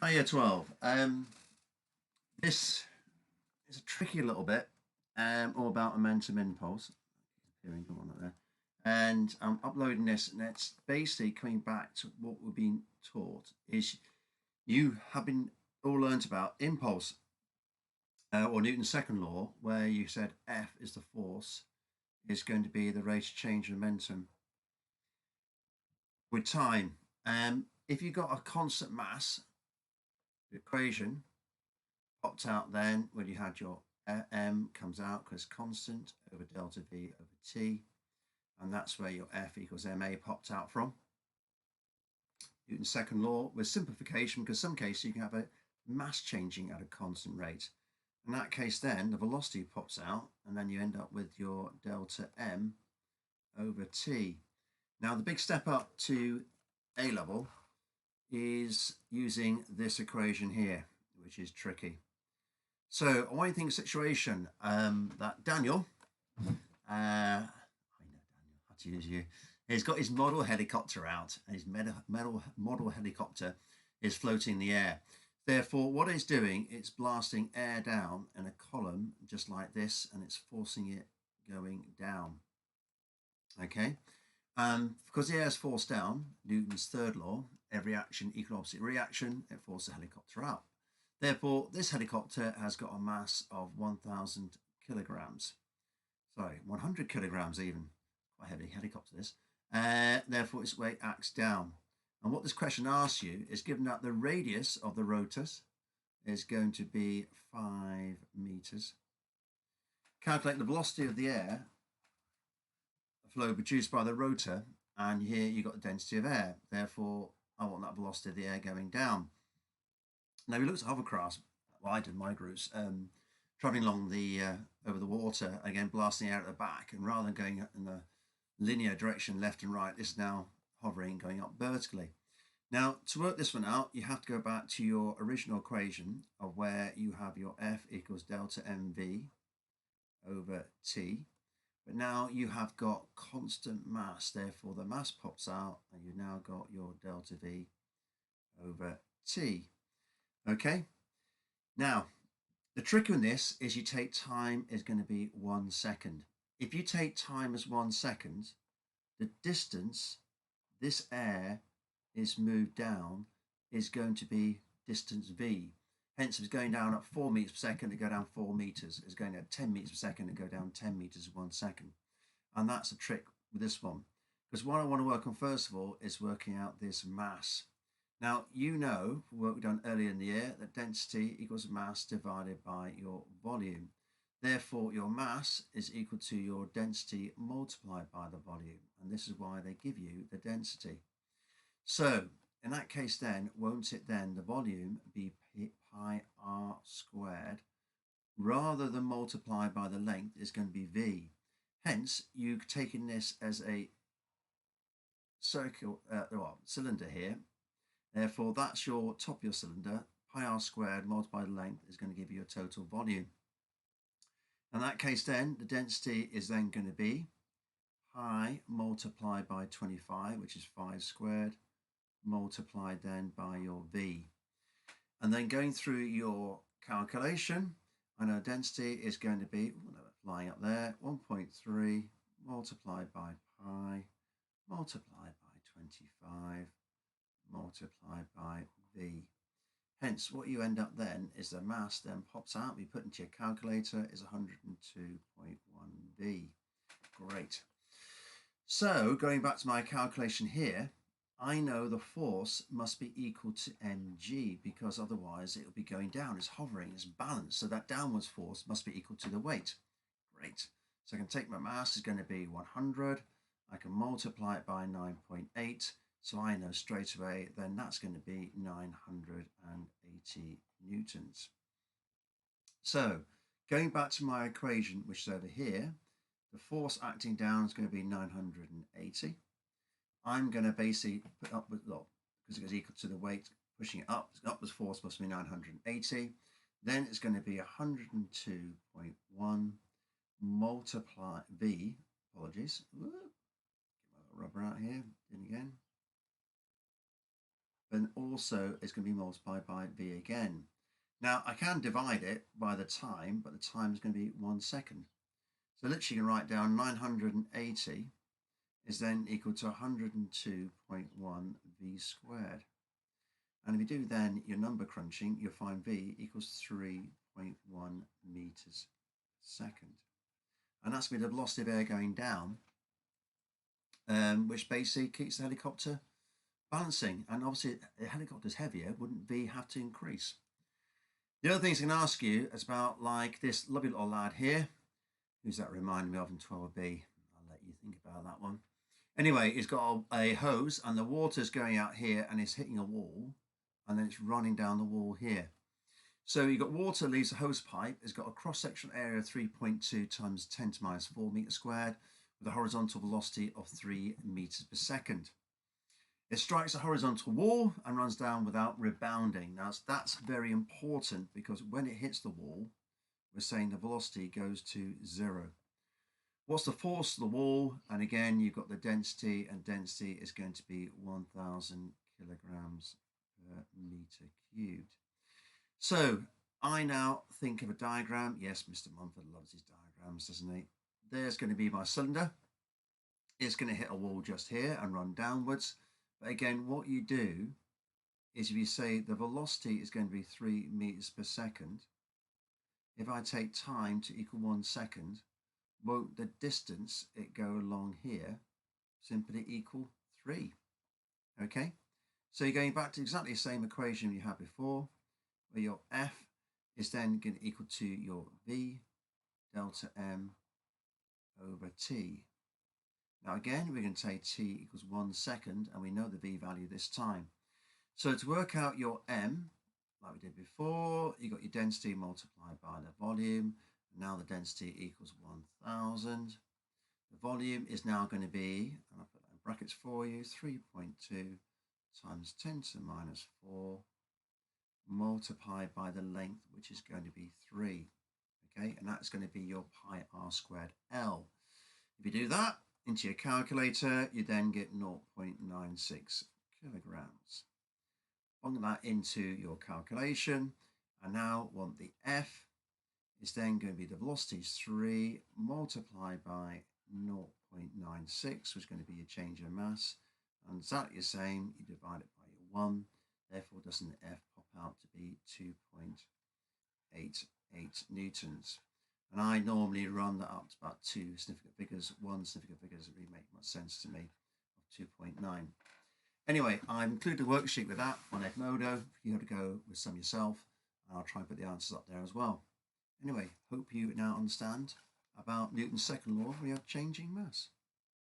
Hiya 12. This is a tricky little bit, all about momentum impulse. Appearing, come on up there. And I'm uploading this, and it's basically coming back to what we're being taught is you have been all learnt about impulse, or Newton's second law, where you said F is the force, is going to be the rate of change in momentum with time. If you've got a constant mass, the equation popped out then when you had your m comes out because constant over delta v over t, and that's where your F equals ma popped out from. Newton's second law with simplification, because some cases you can have a mass changing at a constant rate. In that case, then the velocity pops out, and then you end up with your delta m over t. Now, the big step up to A level is using this equation here, which is tricky. So, I think situation that Daniel, I know Daniel, had to use you. He's got his model helicopter out, and his model helicopter is floating in the air. Therefore, what it's doing, it's blasting air down in a column just like this, and it's forcing it going down. Okay, because the air is forced down, Newton's third law, every action equal opposite reaction, it forces the helicopter up. Therefore, this helicopter has got a mass of 1,000 kilograms. Sorry, 100 kilograms even. Quite heavy helicopter this. Therefore, its weight acts down. And what this question asks you is, given that the radius of the rotors is going to be 5 meters, calculate the velocity of the air flow produced by the rotor, and here you've got the density of air. Therefore, I want that velocity of the air going down. Now, we looked at hovercrafts. Well, I did my groups, traveling along the over the water, again blasting air at the back, and rather than going in the linear direction left and right, this is now hovering, going up vertically. Now, to work this one out, you have to go back to your original equation of where you have your F equals delta mv over t. But now you have got constant mass, therefore the mass pops out, and you've now got your delta v over t. Okay, now the trick in this is you take time is going to be 1 second. If you take time as 1 second, the distance this air is moved down is going to be distance v. Hence, if it's going down at 4 meters per second, it go down 4 meters. It's going at 10 meters per second, it go down 10 meters in 1 second. And that's a trick with this one. Because what I want to work on first of all is working out this mass. Now, you know, from work we've done earlier in the year, that density equals mass divided by your volume. Therefore, your mass is equal to your density multiplied by the volume. And this is why they give you the density. So, in that case then, won't it then, the volume, be pi r squared, rather than multiplied by the length is going to be v. Hence, you've taken this as a circle, cylinder here. Therefore, that's your top of your cylinder. Pi r squared multiplied by the length is going to give you a total volume. In that case then, the density is then going to be pi multiplied by 25, which is 5 squared, multiplied then by your v. And then going through your calculation, I know density is going to be, lying up there, 1.3 multiplied by pi, multiplied by 25, multiplied by v. Hence, what you end up then is the mass then pops out, we put into your calculator, is 102.1 v. Great. So, going back to my calculation here, I know the force must be equal to mg, because otherwise it will be going down. It's hovering, it's balanced, so that downwards force must be equal to the weight. Great. So I can take my mass is going to be 100. I can multiply it by 9.8. So I know straight away then that's going to be 980 newtons. So going back to my equation, which is over here, the force acting down is going to be 980. I'm going to basically put up with, because it goes equal to the weight, pushing it up. Upwards force must be 980. Then it's going to be 102.1 multiply v, apologies. Get my rubber out here, in again. but also it's going to be multiplied by V again. Now I can divide it by the time, but the time is going to be 1 second. So literally you can write down 980 is then equal to 102.1 V squared. And if you do then your number crunching, you'll find V equals 3.1 meters per second. And that's with the velocity of air going down, which basically keeps the helicopter balancing. And obviously, if the helicopter's heavier, wouldn't V have to increase? The other things I can ask you is about like this lovely little lad here. Who's that reminding me of in 12B? I'll let you think about that one. Anyway, he's got a hose and the water's going out here and it's hitting a wall and then it's running down the wall here. So you've got water leaves a hose pipe. It's got a cross-sectional area of 3.2 times 10 to minus 4 meters squared with a horizontal velocity of 3 meters per second. It strikes a horizontal wall and runs down without rebounding. Now that's very important because when it hits the wall, we're saying the velocity goes to 0. What's the force of the wall? And again, you've got the density, and density is going to be 1,000 kilograms per meter cubed. So I now think of a diagram. Yes, Mr. Mumford loves his diagrams, doesn't he? There's going to be my cylinder. It's going to hit a wall just here and run downwards. But again, what you do is if you say the velocity is going to be 3 meters per second, if I take time to equal 1 second, won't the distance it go along here simply equal 3? Okay, so you're going back to exactly the same equation you had before, where your F is then going to equal to your V delta M over T. Now again, we're going to say T equals 1 second, and we know the V value this time. So to work out your M, like we did before, you got your density multiplied by the volume. Now the density equals 1,000. The volume is now going to be, and I'll put that in brackets for you, 3.2 times 10 to the minus 4 multiplied by the length, which is going to be 3. Okay, and that's going to be your pi r squared L. If you do that into your calculator, you then get 0.96 kilograms. Plug that into your calculation, and now want the F is then going to be the velocity is 3 multiplied by 0.96, which is going to be your change in mass, and exactly the same, you divide it by your 1, therefore doesn't the F pop out to be 2.88 newtons. And I normally run that up to about 2 significant figures. 1 significant figure doesn't really make much sense to me, of 2.9. Anyway, I've included a worksheet with that on Edmodo. You have to go with some yourself, and I'll try and put the answers up there as well. Anyway, hope you now understand about Newton's second law. We have changing mass.